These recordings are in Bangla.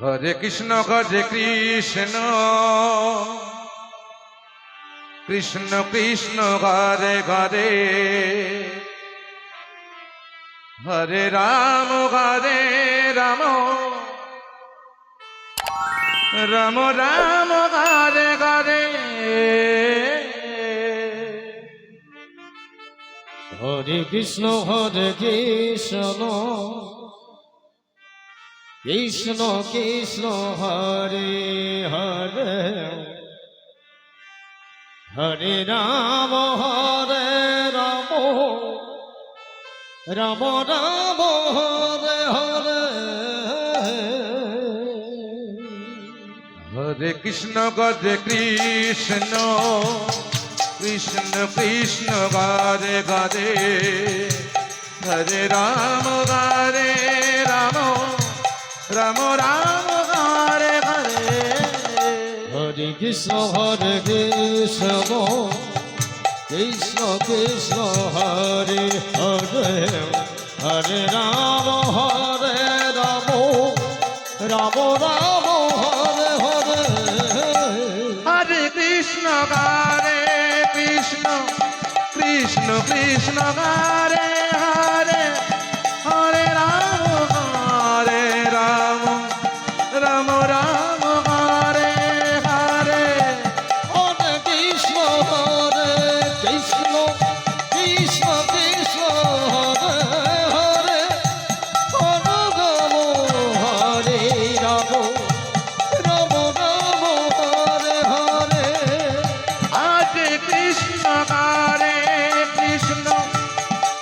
হরে কৃষ্ণ কৃষ্ণ কৃষ্ণ হরে হরে হরে রাম রাম রাম রাম হরে হরে হরে কৃষ্ণ কৃষ্ণ কৃষ্ণ হরে হরে হরে রাম রাম রাম হরে হরে হরে কৃষ্ণ কৃষ্ণ কৃষ্ণ হরে হরে হরে রাম রাম রাম রাম হরে হরে হরে কৃষ্ণ কৃষ্ণ কৃষ্ণ হরে হরে হরে রাম রাম রাম হরে হরে হরে কৃষ্ণ কৃষ্ণ কৃষ্ণ কৃষ্ণ হরে হরে হরে রাম রাম রাম রাম হরে হরে হরে কৃষ্ণ কৃষ্ণ কৃষ্ণ কৃষ্ণ হরে হরে হরে রাম রাম রাম হরে হরে হরে কৃষ্ণ কৃষ্ণ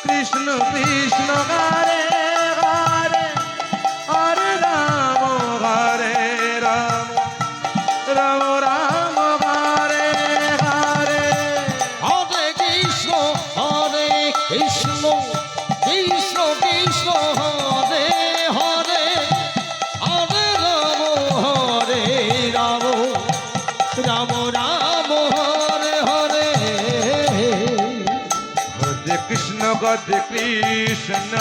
কৃষ্ণ কৃষ্ণ হরে হরে হরে রাম রাম রাম রাম হরে হরে হরে কৃষ্ণ কৃষ্ণ কৃষ্ণ কৃষ্ণ হরে হরে হরে রাম রাম রাম হরে হরে হরে কৃষ্ণ কৃষ্ণ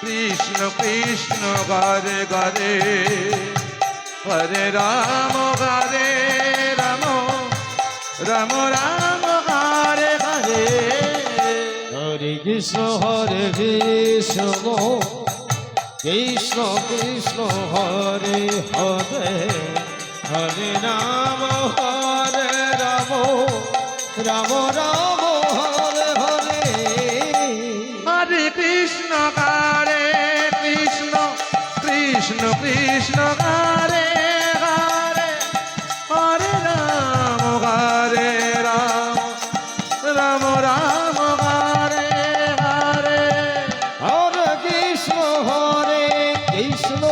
কৃষ্ণ কৃষ্ণ হরে হরে হরে রাম রাম রাম রাম হরে হরে হরে কৃষ্ণ কৃষ্ণ কৃষ্ণ কৃষ্ণ হরে হরে হরে রাম রাম রাম হরে হরে হরে কৃষ্ণ কৃষ্ণ কৃষ্ণ কৃষ্ণ হরে হরে হরে রাম রাম রাম হরে হরে হরে কৃষ্ণ কৃষ্ণ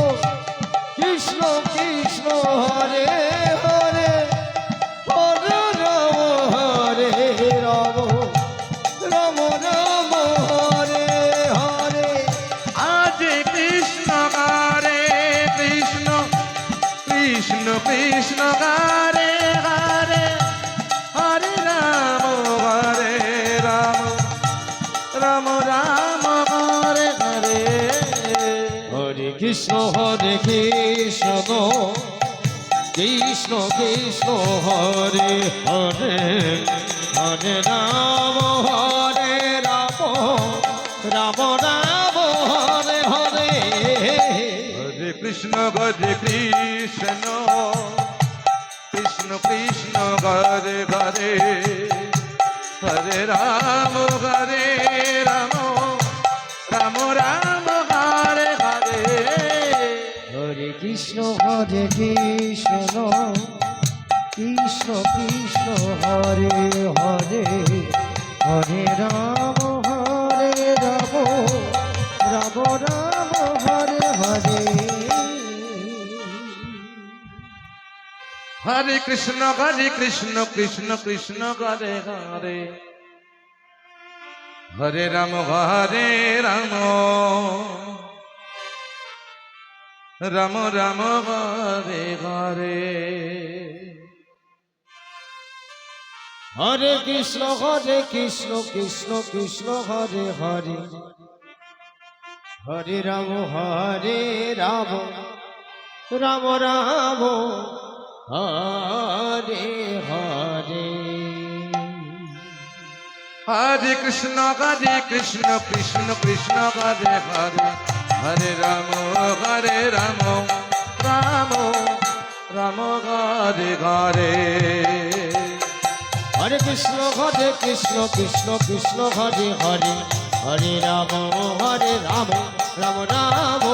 কৃষ্ণ কৃষ্ণ হরে হরে হরে রাম রাম রাম হরে হরে আজ কৃষ্ণ কৃষ্ণ কৃষ্ণ কৃষ্ণ হরে হরে হরে রাম রাম রাম হরে হরে হরে কৃষ্ণ কৃষ্ণ কৃষ্ণ কৃষ্ণ হরে হরে হরে রাম রাম রাম হরে হরে হরে কৃষ্ণ কৃষ্ণ কৃষ্ণ কৃষ্ণ হরে হরে হরে রাম রাম রাম হরে হরে হরে কৃষ্ণ কৃষ্ণ কৃষ্ণ কৃষ্ণ হরে হরে হরে রাম রাম রাম হরে হরে হরে কৃষ্ণ কৃষ্ণ কৃষ্ণ হরে হরে হরে রাম রাম রাম হরে হরে হরে কৃষ্ণ কৃষ্ণ কৃষ্ণ কৃষ্ণ হরে হরে হরে রাম রাম রাম রাম হরে হরে হরে কৃষ্ণ কৃষ্ণ কৃষ্ণ হরে হরে হরে রাম রাম রাম হরে হরে হরে কৃষ্ণ কৃষ্ণ কৃষ্ণ হরে হরে হরে রাম রাম রাম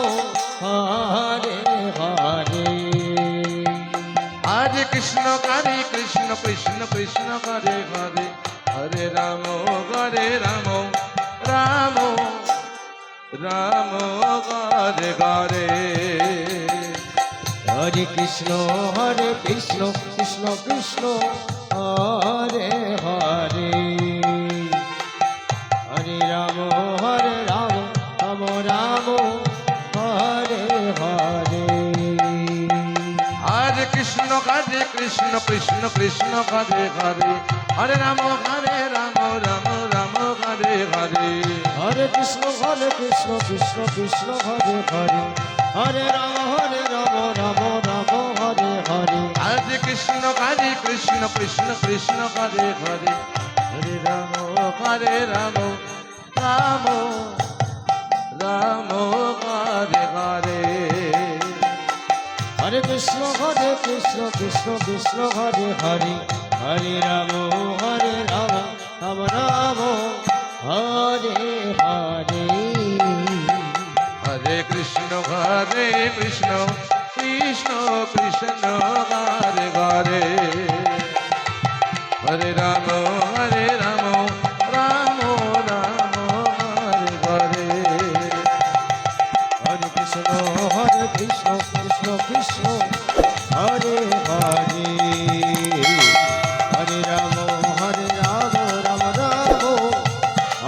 হরে হরে হরে কৃষ্ণ কৃষ্ণ কৃষ্ণ হরে হরে হরে রাম রাম রাম হরে হরে হরে কৃষ্ণ কৃষ্ণ কৃষ্ণ হরে হরে হরে রাম রাম রাম হরে হরে হরে কৃষ্ণ কৃষ্ণ কৃষ্ণ হরে হরে হরে রাম রাম হরে হরে হরে কৃষ্ণ কৃষ্ণ কৃষ্ণ হরে হরে হরে রাম রাম হরে হরে হরে কৃষ্ণ কৃষ্ণ কৃষ্ণ হরে হরে হরে রাম রাম রাম হরে হরে হরে কৃষ্ণ কৃষ্ণ হরে হরে হরে রাম রাম রাম হরে হরে হরে কৃষ্ণ কৃষ্ণ কৃষ্ণ হরে হরে হরে রাম রাম হরে হরে হরে কৃষ্ণ কৃষ্ণ হরে হরে হরে রাম রাম হরে হরে হরে কৃষ্ণ হরে কৃষ্ণ কৃষ্ণ কৃষ্ণ হরে হরে হরে রাম হরে রাম রাম রাম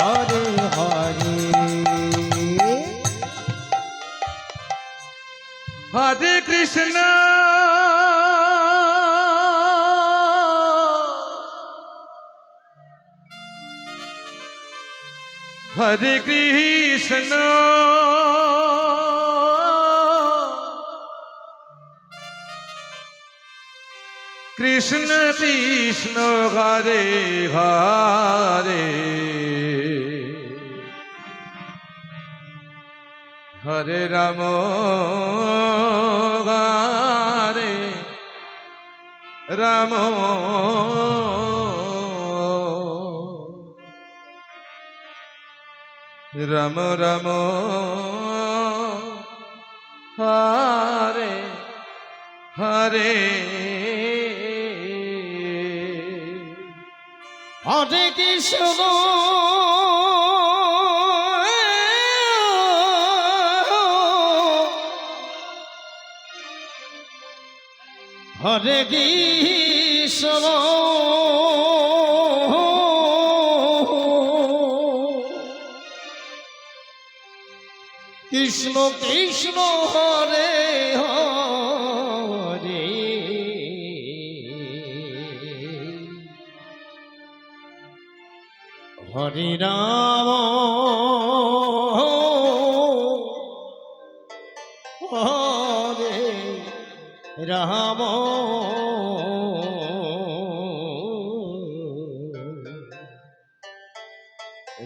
হরে হরে হরে কৃষ্ণ হরে কৃষ্ণ কৃষ্ণ কৃষ্ণ হরে হরে হরে রাম হরে রাম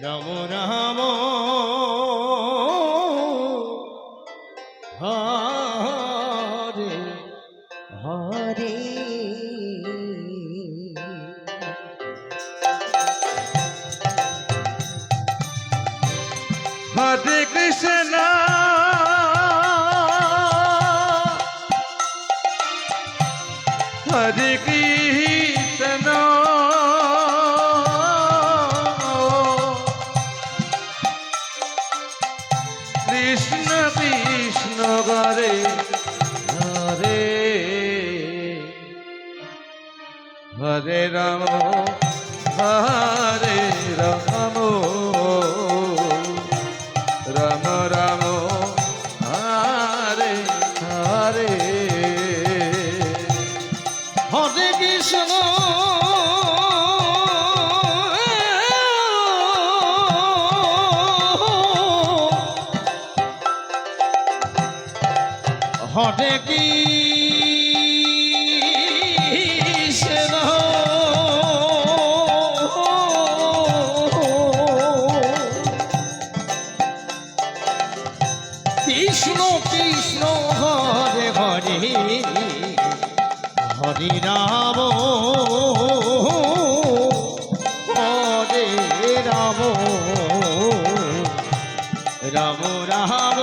রাম রাম হরে হরে হরে কৃষ্ণ হরে কৃষ্ণ কৃষ্ণ কৃষ্ণ হরে হরে হরে রাম হরে রাম রাম রাম হরে হরে হরে কৃষ্ণ হরে কৃষ্ণ কৃষ্ণ কৃষ্ণ হরে হরে হরে রাম হরে রাম রাম রাম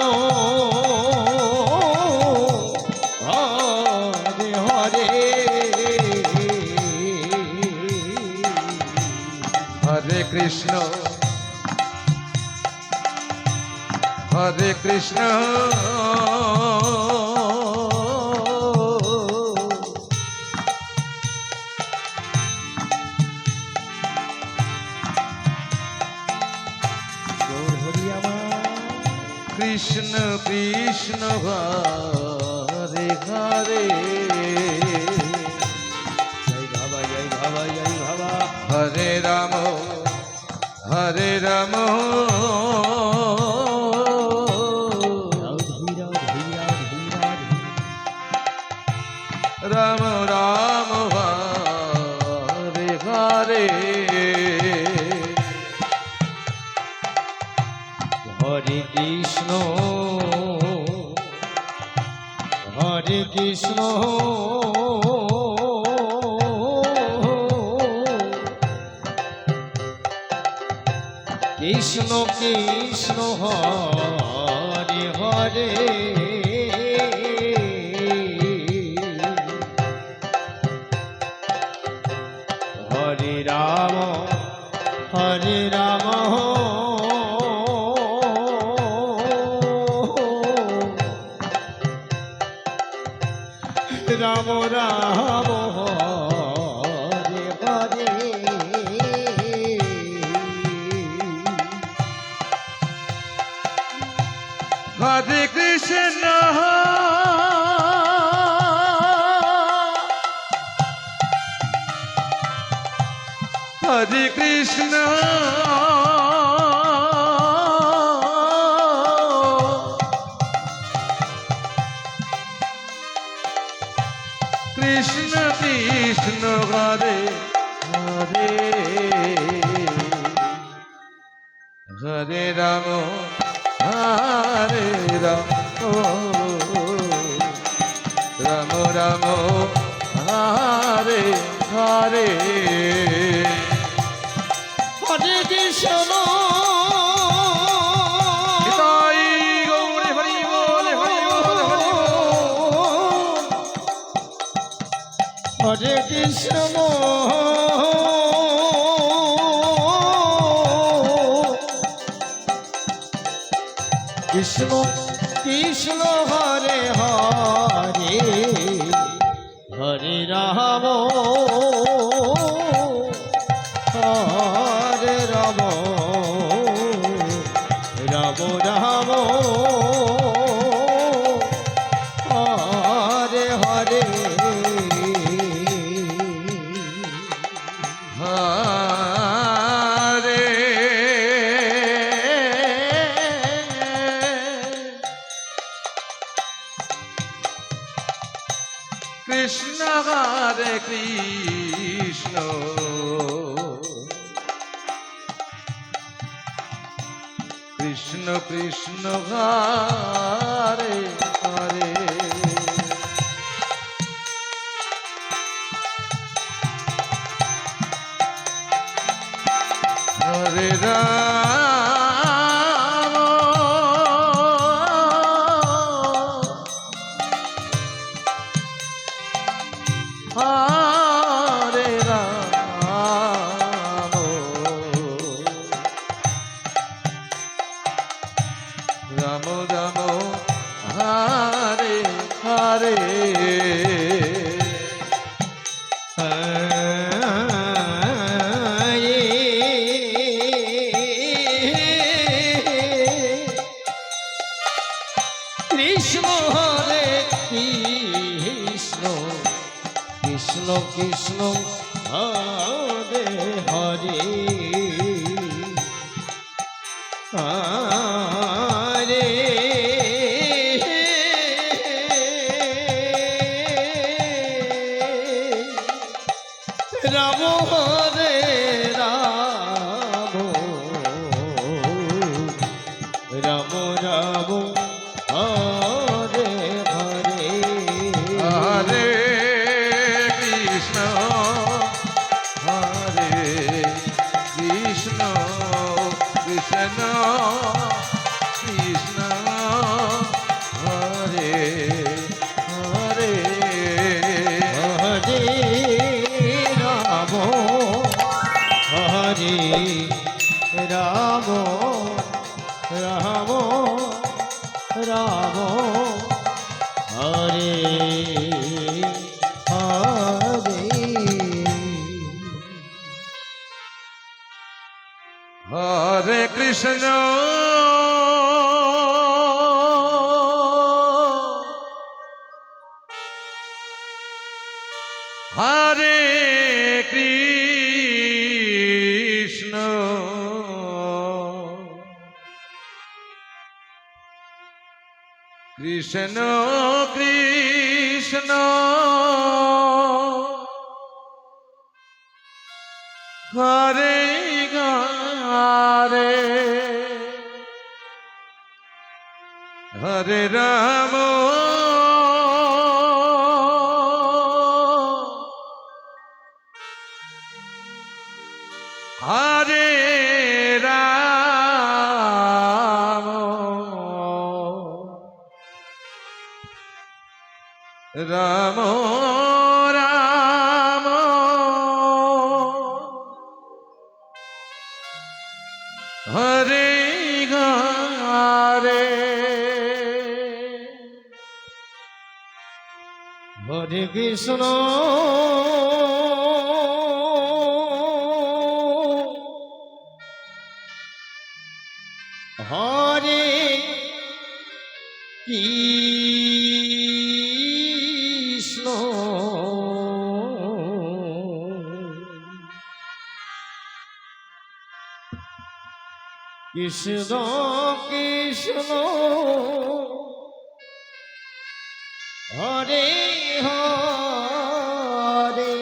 হরে হরে হরে কৃষ্ণ হরে কৃষ্ণ কৃষ্ণ কৃষ্ণ হরে হরে জয় বাবা জয় বাবা জয় বাবা হরে রাম হরে রাম রাম রাম হরে হরে হরে কৃষ্ণ হরে কৃষ্ণ কৃষ্ণ কৃষ্ণ হরে হরে হরে রাম হরে রাম রাম রাম হরে হরে হরে কৃষ্ণ হরে কৃষ্ণ কৃষ্ণ কৃষ্ণ হরে হরে হরে রাম হরে রাম রাম রাম হরে হরে হরে কৃষ্ণ নিতাই গৌর হরি বল হরি বল হরি বল হরে কৃষ্ণ কৃষ্ণ কৃষ্ণ হরে হরে হরে রাম হরে রাম রাম রাম হরে হরে হরে কৃষ্ণ হরে কৃষ্ণ কৃষ্ণ কৃষ্ণ হরে হরে হরে রাম হরে রাম রাম রাম হরে হরে কৃষ্ণ হরে কৃষ্ণ কৃষ্ণ কৃষ্ণ হরে হরে হরে রাম হরে রাম রাম রাম হরে হরে হরে কৃষ্ণ কৃষ্ণ কৃষ্ণ কৃষ্ণ হরে হরে হরে রাম হরে রাম রাম রাম হরে হরে হরে কৃষ্ণ হরে কৃষ্ণ কৃষ্ণ কৃষ্ণ হরে হরে হরে রাম হরে রাম রাম রাম হরে হরে হরে কৃষ্ণ হরে কৃষ্ণ কৃষ্ণ কৃষ্ণ হরে হরে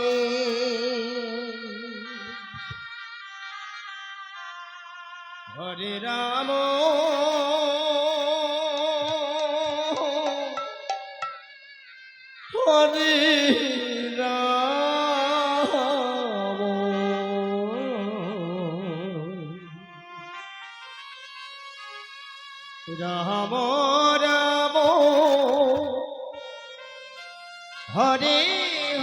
হরে রাম হরে রাম রাম রাম হরে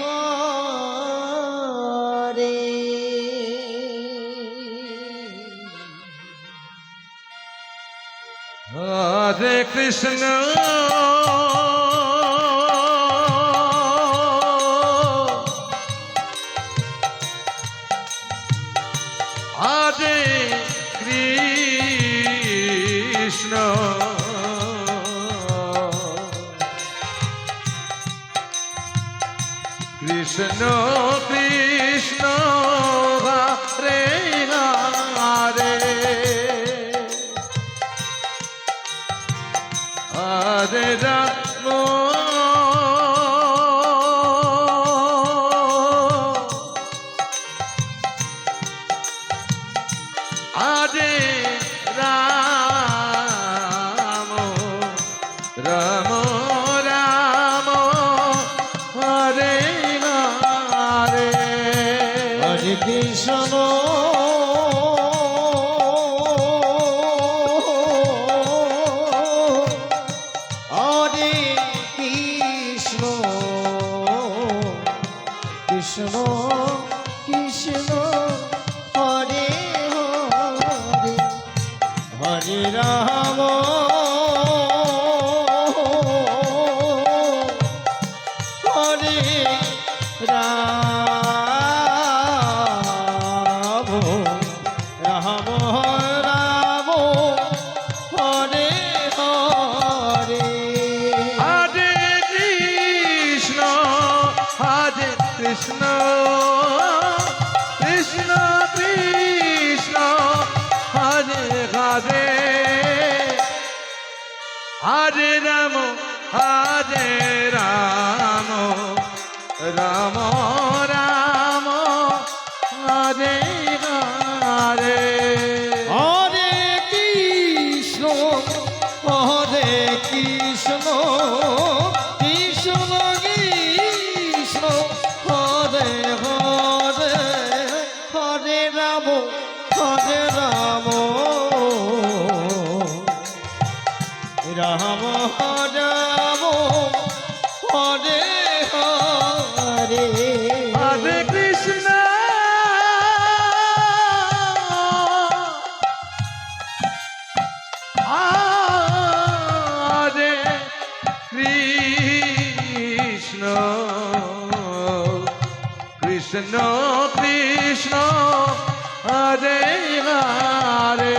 হরে হরে কৃষ্ণ হরে কৃষ্ণ কৃষ্ণ কৃষ্ণ হরে হরে হরে রাম হরে রাম রাম রাম হরে হরে হরে কৃষ্ণ হরে কৃষ্ণ কৃষ্ণ কৃষ্ণ হরে হরে হরে রাম হরে রাম রাম রাম হরে হরে হরে কৃষ্ণ কৃষ্ণ কৃষ্ণ কৃষ্ণ হরে হরে হরে রাম রাম রাম রাম কৃষ্ণ কৃষ্ণ হরে হরে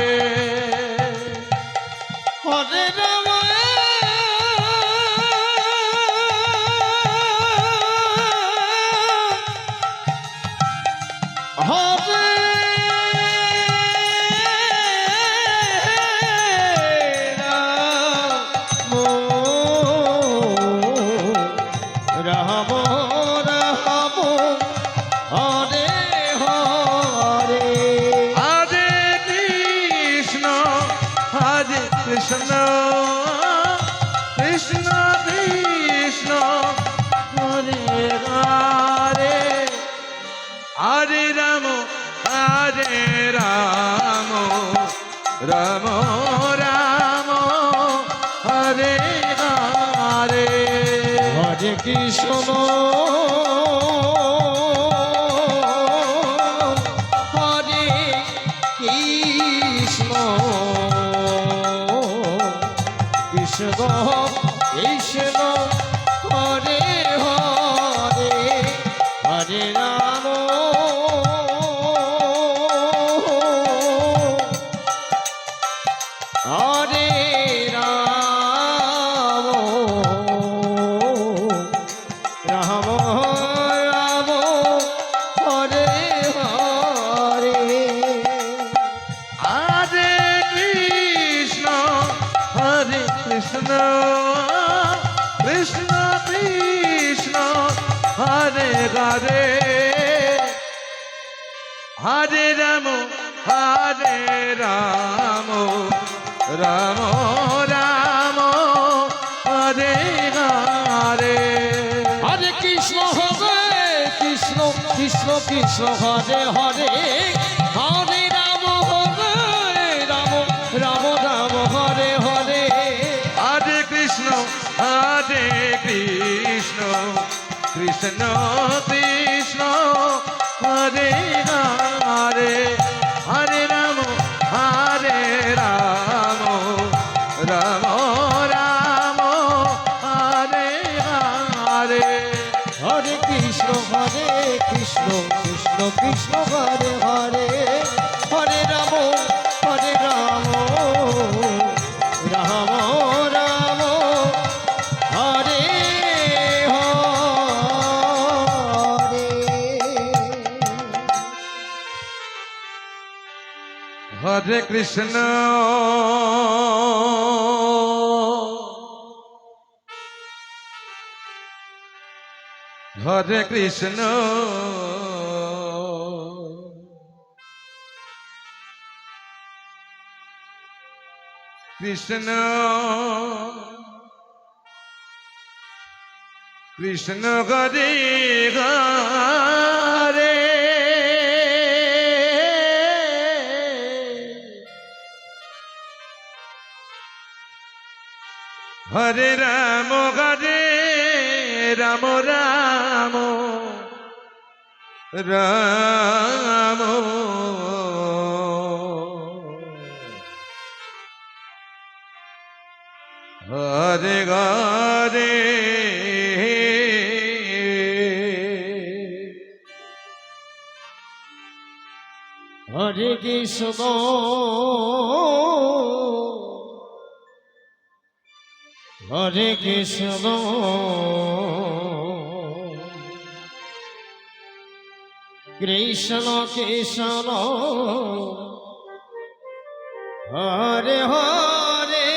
হরে রাম হরে রাম রাম হরে হরে হরে কৃষ্ণ কৃষ্ণ কৃষ্ণ কৃষ্ণ হরে হরে হরে রাম রাম রাম হরে হরে হরে কৃষ্ণ হরে কৃষ্ণ কৃষ্ণ কৃষ্ণ হরে হরে হরে রাম হরে রাম রাম রাম হরে হরে হরে কৃষ্ণ কৃষ্ণ কৃষ্ণ কৃষ্ণ হরে হরে হরে রাম রাম রাম হরে হরে হরে কৃষ্ণ কৃষ্ণ কৃষ্ণ কৃষ্ণ হরে হরে হরে রাম রাম রাম রাম হরে হরে হরে কৃষ্ণ কৃষ্ণ কৃষ্ণ কৃষ্ণ হরে হরে হরে রাম রাম রাম হরে হরে হরে কৃষ্ণ কৃষ্ণ কৃষ্ণ হরে হরে হরে রাম রাম রাম হরে হরে হরে কৃষ্ণ হরে কৃষ্ণ কৃষ্ণ কৃষ্ণ হরে হরে হরে রাম রাম রাম হরে হরে হরে কৃষ্ণ হরে কৃষ্ণ কৃষ্ণ কৃষ্ণ হরে হরে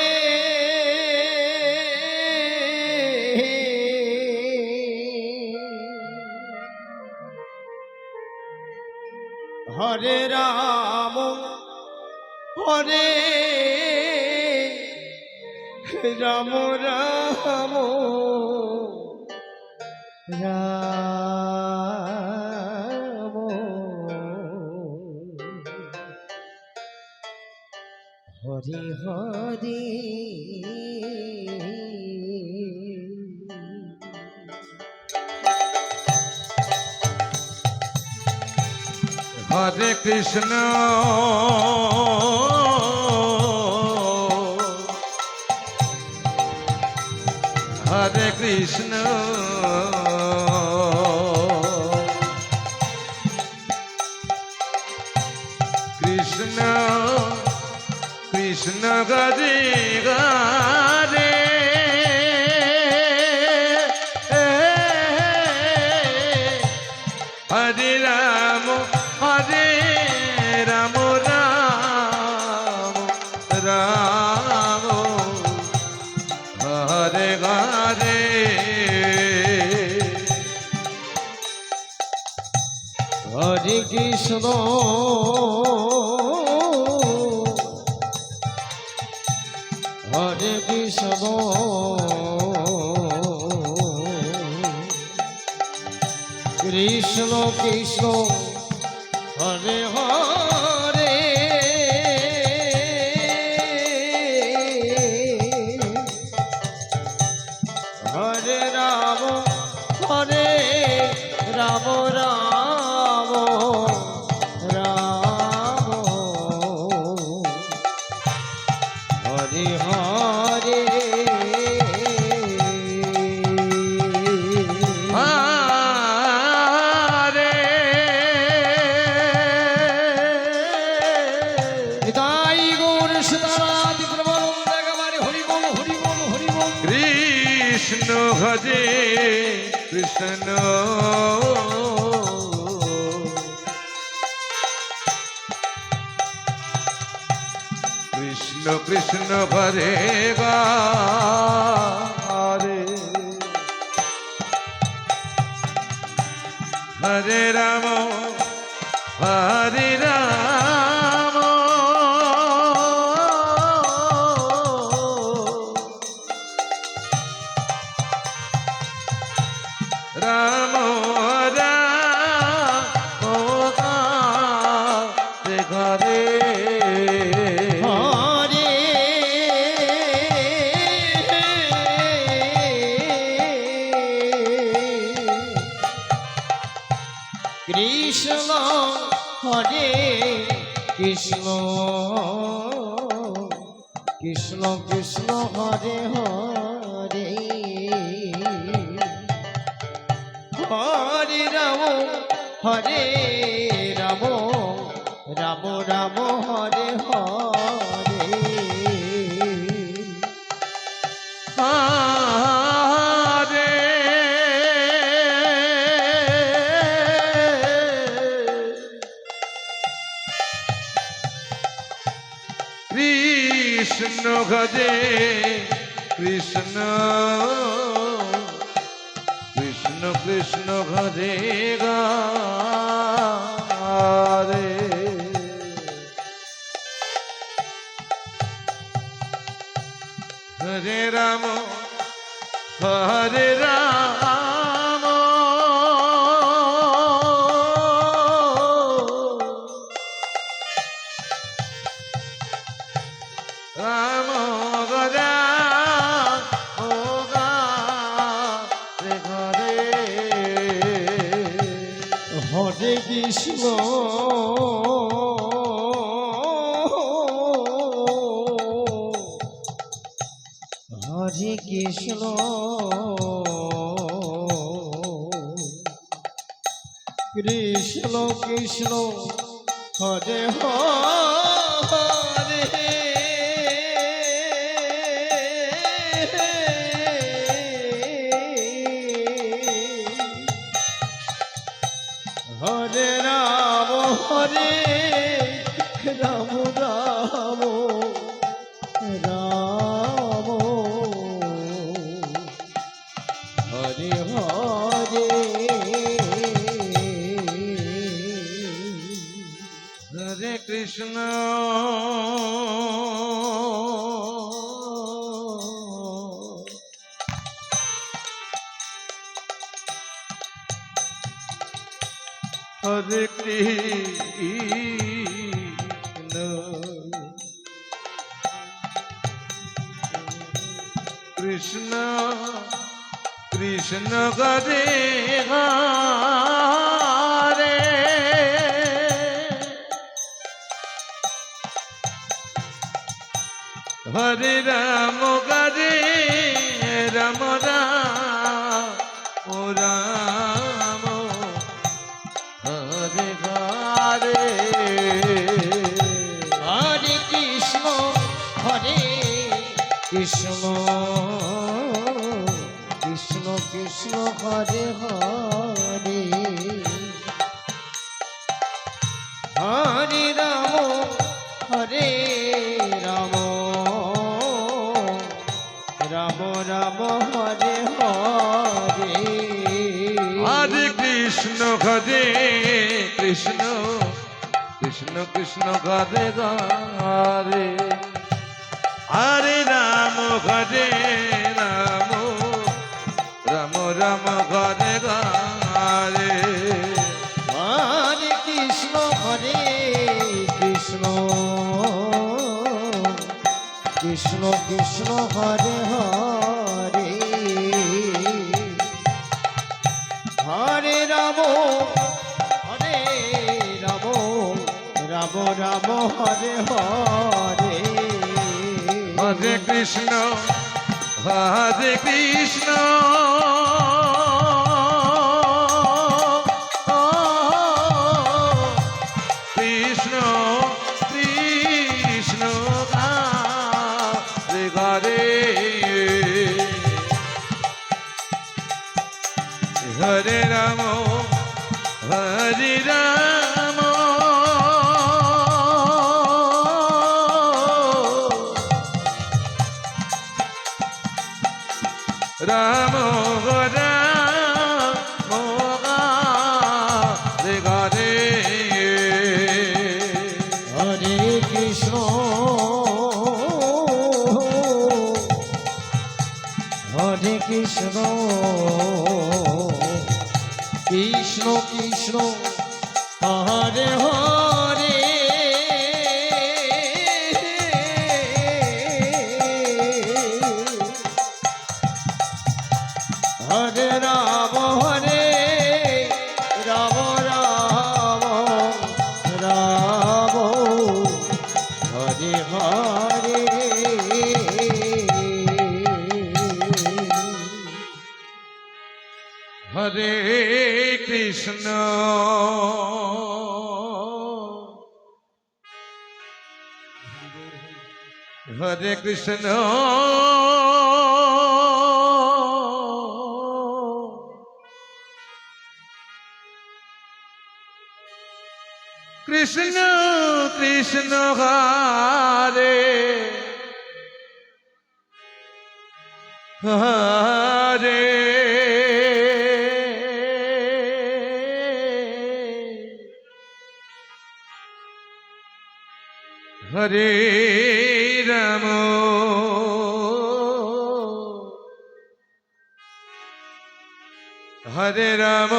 হরে রাম হরে রাম রাম রাম হরে হরে হরে কৃষ্ণ হরে কৃষ্ণ কৃষ্ণ গরে গরে হরে রাম হরে রাম রাম রাম হরে হরে হরে কৃষ্ণ হরে কৃষ্ণ কৃষ্ণ কৃষ্ণ হরে হরে হরে রাম হরে রাম রাম রাম হরে হরে হরে নিতাই গৌর সীতারাধি প্রবলম দেখাবারে হরি বল হরি বল হরি বল কৃষ্ণ হরে কৃষ্ণ কৃষ্ণ কৃষ্ণ হরে হরে হরে রাম হরে রাম রাম রাম হরে ঘরে হরে কৃষ্ণ হরে কৃষ্ণ কৃষ্ণ কৃষ্ণ হরে হরে হরে রাম হরে রাম রাম রাম হরে হরে হরে কৃষ্ণ হরে কৃষ্ণ কৃষ্ণ কৃষ্ণ হরে হরে হরে রাম হরে রাম রাম ঘরে হরে কৃষ্ণ হরে কৃষ্ণ কৃষ্ণ কৃষ্ণ হরে হরে হরে রাম হরে রাম রাম রাম হরে হরে হরে কৃষ্ণ হরে কৃষ্ণ কৃষ্ণ কৃষ্ণ হরে হরে হরে রাম হরে রাম রাম রাম হরে হরে হরে কৃষ্ণ কৃষ্ণ কৃষ্ণ কৃষ্ণ হরে হরে হরে হরে রাম রাম রাম হরে হরে হরে কৃষ্ণ হরে কৃষ্ণ কৃষ্ণ কৃষ্ণ হরে হরে হরে রাম হরে রাম রাম রাম হরে হরে হরে কৃষ্ণ কৃষ্ণ কৃষ্ণ হরে হরে হরে রাম রাম রাম হরে হরে হরে কৃষ্ণ হরে কৃষ্ণ কৃষ্ণ কৃষ্ণ হরে হরে হরে রাম হরে রাম রাম রাম হরে হরে হরে কৃষ্ণ কৃষ্ণ কৃষ্ণ হরে হরে হরে রাম রাম রাম হরে হরে হরে কৃষ্ণ হরে কৃষ্ণ কৃষ্ণ কৃষ্ণ হরে হরে হরে রাম হরে রাম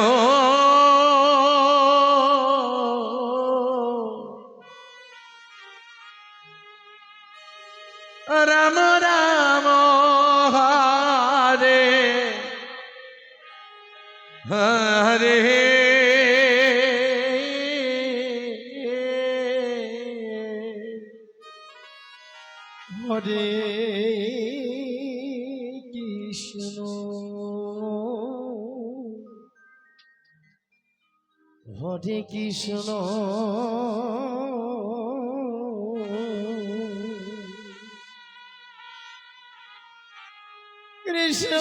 রাম রাম হরে হরে হরে কৃষ্ণ হরে কৃষ্ণ কৃষ্ণ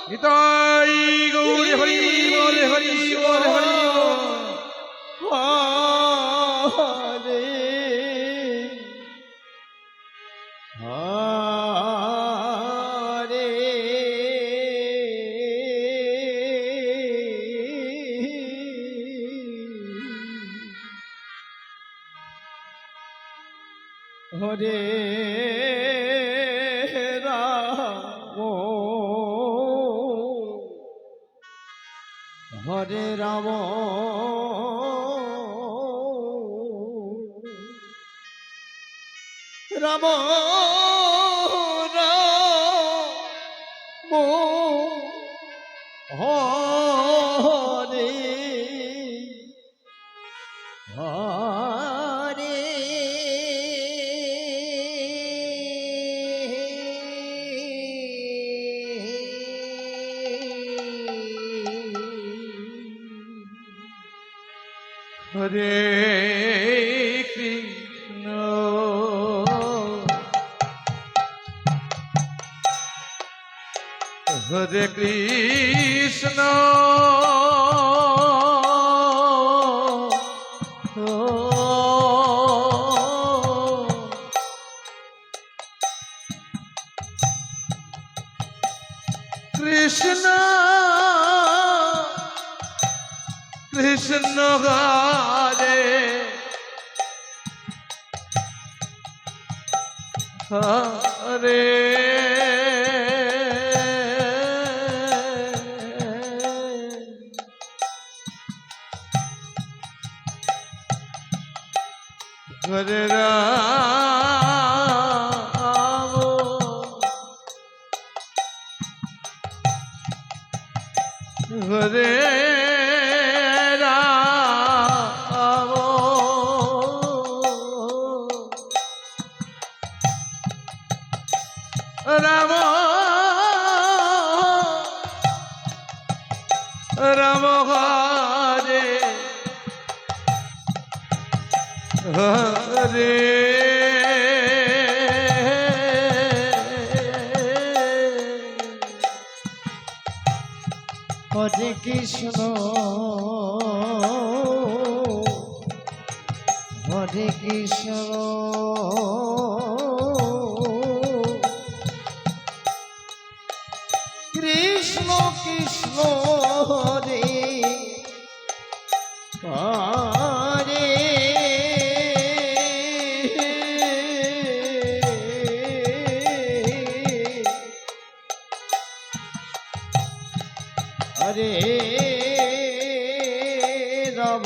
নিতাই গৌরী হরি বল হরি বল হরি হরে হরে হরে রাম হরে রাম রাম রাম হরে হরে হরে কৃষ্ণ হরে কৃষ্ণ কৃষ্ণ কৃষ্ণ হরে হরে হরে রাম হরে রাম রাম রাম হরে হরে হরে কৃষ্ণ হরে কৃষ্ণ কৃষ্ণ কৃষ্ণ হরে হরে হরে রাম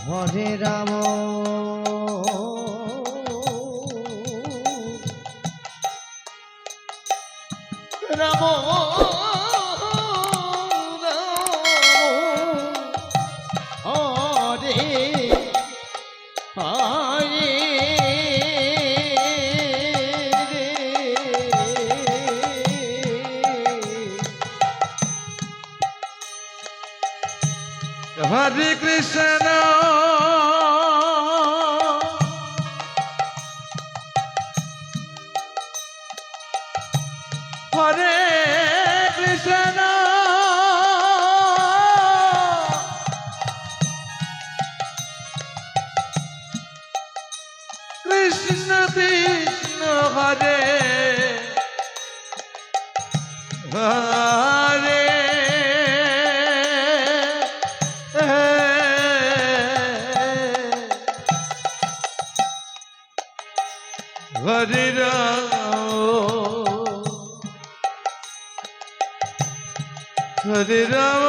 হরে রাম রাম হরে হরে হরে কৃষ্ণ হরে কৃষ্ণ কৃষ্ণ কৃষ্ণ হরে হরে হরে রাম হরে রাম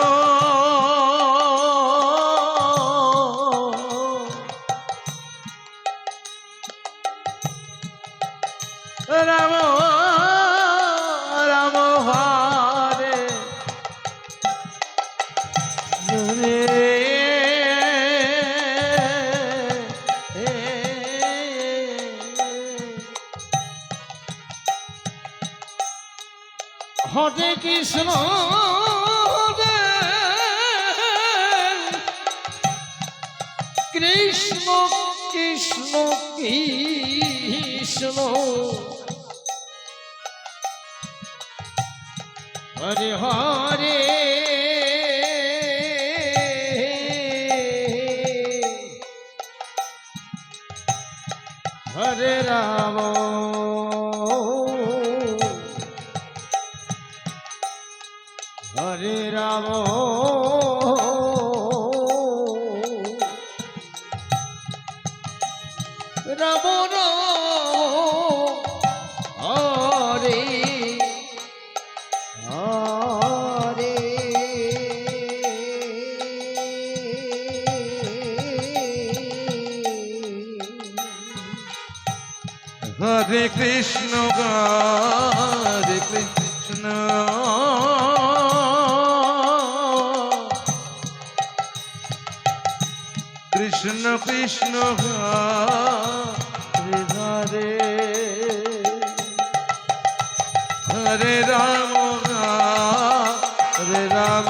রাম রাম হরে হরে কৃষ্ণ কৃষ্ণ কৃষ্ণ কৃষ্ণ হরে হরে হরে রাম হরে রাম রাম হরে হরে হরে কৃষ্ণ হরে কৃষ্ণ কৃষ্ণ কৃষ্ণ হরে হরে হরে রাম হরে রাম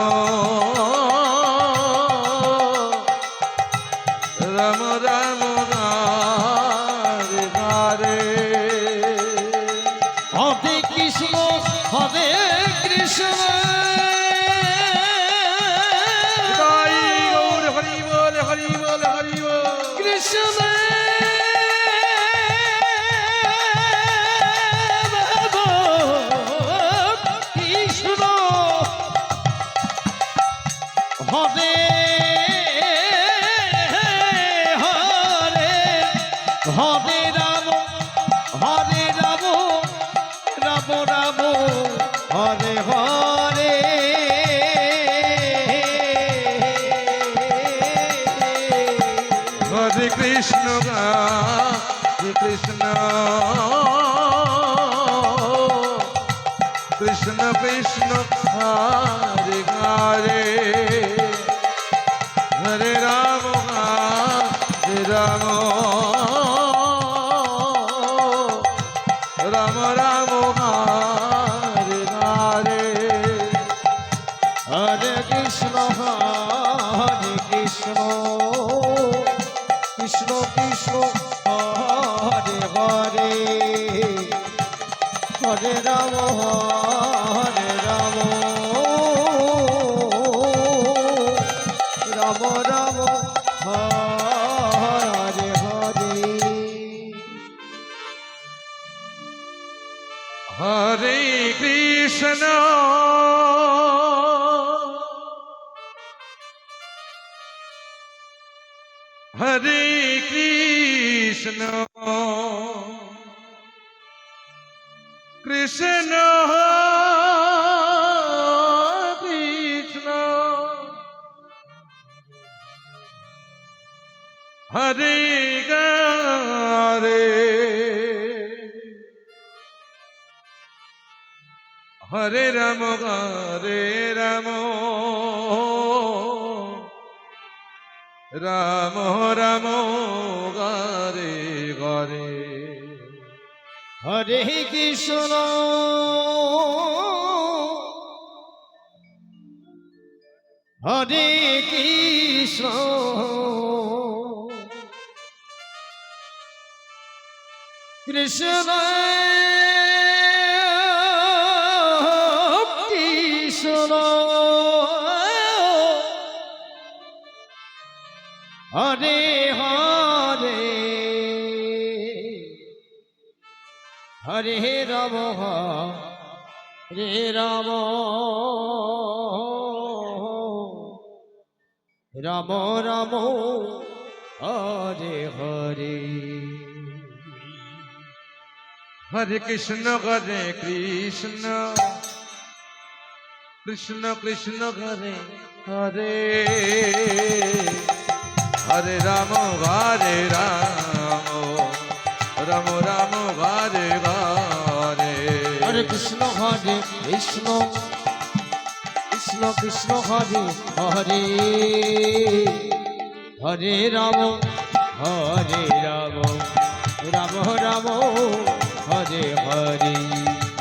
রাম রাম হরে হরে হরে কৃষ্ণ জয় গৌর হরি বল হরি বল হরি বল কৃষ্ণ কৃষ্ণ হরে হরে হরে রাম রাম রাম হরে হরে হরে কৃষ্ণ হরে কৃষ্ণ কৃষ্ণ কৃষ্ণ হরে হরে হরে রাম রাম রাম রাম হরে হরে হরে কৃষ্ণ কৃষ্ণ কৃষ্ণ হরে হরে হরে রাম রাম রাম হরে হরে হরে কৃষ্ণ হরে কৃষ্ণ কৃষ্ণ কৃষ্ণ হরে হরে হরে রাম রাম রাম রাম হরে হরে হরে কৃষ্ণ হরে কৃষ্ণ কৃষ্ণ কৃষ্ণ হরে হরে হরে রাম হরে রাম রাম রাম হরে হরে হরে কৃষ্ণ কৃষ্ণ কৃষ্ণ কৃষ্ণ হরে হরে হরে রাম রাম রাম রাম হরে হরে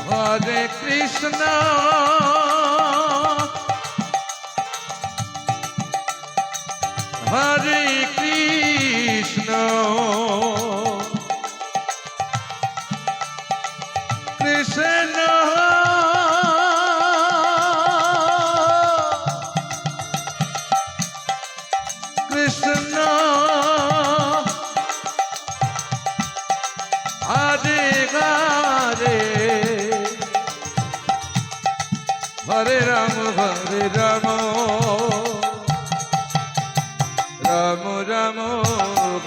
হরে কৃষ্ণ কৃষ্ণ কৃষ্ণ কৃষ্ণ হরে হরে হরে রাম রাম রাম রাম হরে হরে হরে কৃষ্ণ হরে কৃষ্ণ কৃষ্ণ কৃষ্ণ হরে হরে হরে রাম রাম রাম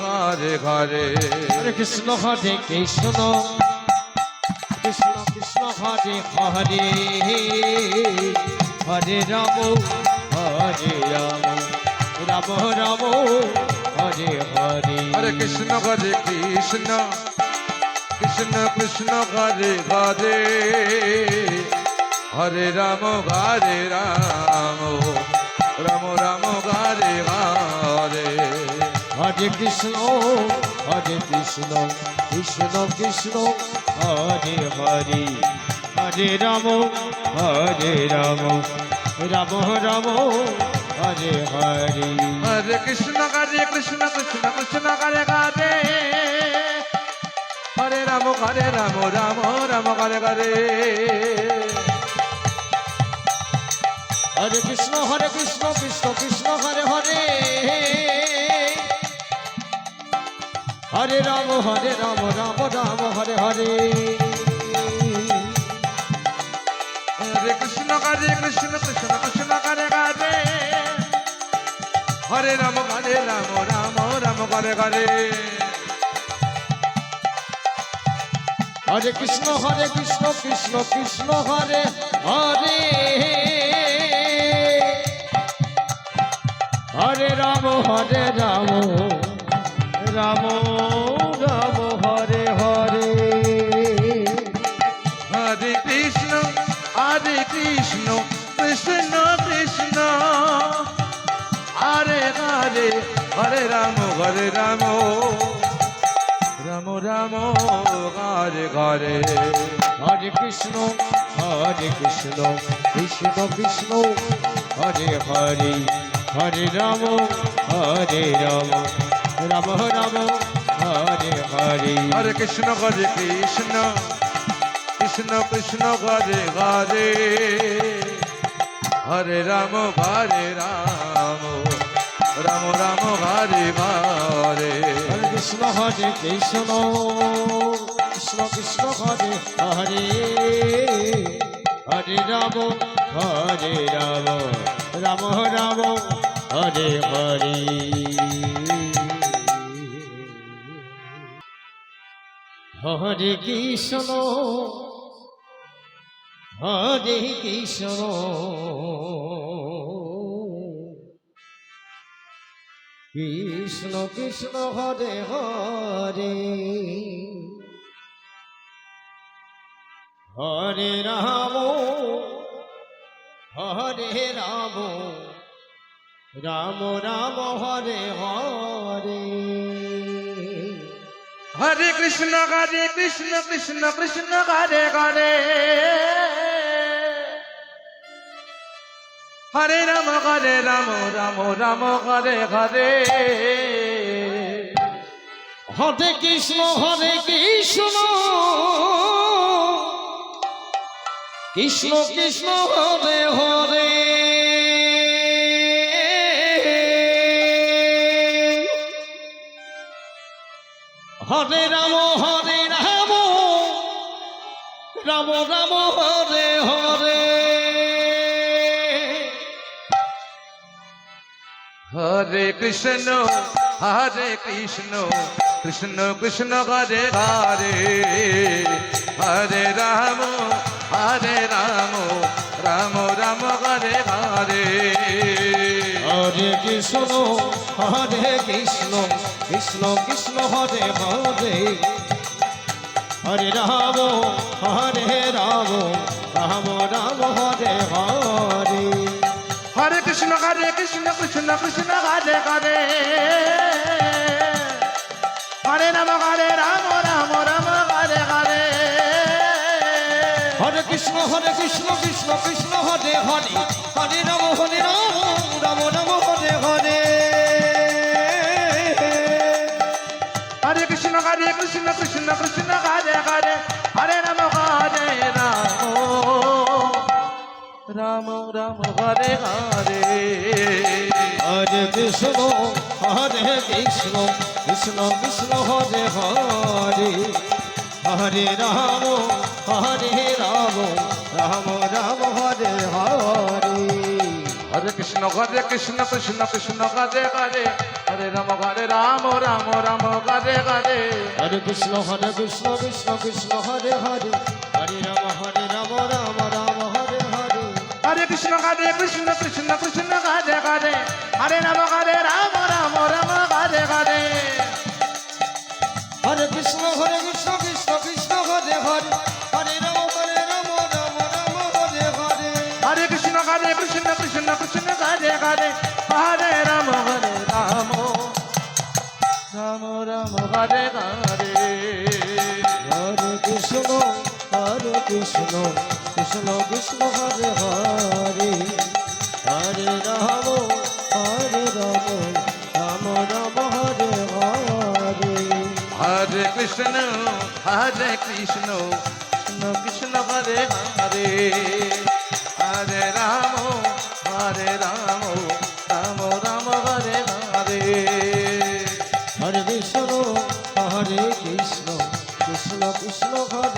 হরে হরে হরে কৃষ্ণ কৃষ্ণ কৃষ্ণ কৃষ্ণ হরে হরে হরে রাম রাম রাম হরে হরে হরে কৃষ্ণ কৃষ্ণ কৃষ্ণ কৃষ্ণ হরে হরে হরে রাম রাম রাম রাম হরে হরে হরে কৃষ্ণ কৃষ্ণ কৃষ্ণ হরে হরে হরে রাম রাম রাম হরে হরে হরে কৃষ্ণ কৃষ্ণ কৃষ্ণ কৃষ্ণ হরে হরে হরে রাম রাম রাম হরে হরে হরে কৃষ্ণ কৃষ্ণ কৃষ্ণ হরে হরে হরে রাম রাম রাম হরে হরে হরে কৃষ্ণ কৃষ্ণ কৃষ্ণ হরে হরে হরে রাম রাম হরে হরে হরে কৃষ্ণ কৃষ্ণ কৃষ্ণ হরে হরে হরে রাম রাম রাম হরে হরে হরে কৃষ্ণ কৃষ্ণ কৃষ্ণ হরে হরে হরে রাম রাম রাম হরে হরে হরে কৃষ্ণ কৃষ্ণ কৃষ্ণ হরে হরে হরে রাম রাম রাম হরে হরে হরে কৃষ্ণ কৃষ্ণ কৃষ্ণ হরে হরে হরে রাম রাম হরে হরে হরে কৃষ্ণ কৃষ্ণ কৃষ্ণ হরে হরে হরে রাম রাম হরে হরে হরে কৃষ্ণ কৃষ্ণ কৃষ্ণ হরে হরে হরে রাম রাম রাম হরে হরে হরে কৃষ্ণ কৃষ্ণ কৃষ্ণ হরে হরে হরে রাম রাম হরে হরে হরে কৃষ্ণ কৃষ্ণ কৃষ্ণ হরে হরে হরে রাম রাম রাম হরে হরে হরে কৃষ্ণ কৃষ্ণ কৃষ্ণ হরে হরে হরে রাম রাম হরে হরে হরে কৃষ্ণ কৃষ্ণ কৃষ্ণ হরে হরে হরে রাম রাম রাম হরে হরে হরে কৃষ্ণ কৃষ্ণ কৃষ্ণ হরে হরে হরে রাম রাম হরে হরে হরে কৃষ্ণ কৃষ্ণ হরে হরে হরে রাম রাম রাম হরে হরে হরে কৃষ্ণ কৃষ্ণ কৃষ্ণ হরে হরে হরে রাম রাম হরে হরে হরে কৃষ্ণ কৃষ্ণ কৃষ্ণ হরে হরে হরে রাম রাম রাম হরে হরে হরে কৃষ্ণ কৃষ্ণ কৃষ্ণ হরে হরে হরে রাম রাম হরে হরে হরে কৃষ্ণ কৃষ্ণ কৃষ্ণ হরে হরে হরে রাম রাম হরে হরে হরে কৃষ্ণ কৃষ্ণ কৃষ্ণ হরে হরে হরে রাম রাম হরে হরে হরে কৃষ্ণ কৃষ্ণ হরে হরে হরে রাম রাম হরে হরে হরে কৃষ্ণ কৃষ্ণ হরে হরে হরে রাম রাম হরে হরে হরে কৃষ্ণ কৃষ্ণ কৃষ্ণ হরে হরে হরে রাম রাম রাম হরে হরে হরে কৃষ্ণ কৃষ্ণ হরে কৃষ্ণ কৃষ্ণ কৃষ্ণ হরে হরে হরে রাম রাম রাম হরে হরে হরে বিষ্ণু হরে কৃষ্ণ কৃষ্ণ কৃষ্ণ হরে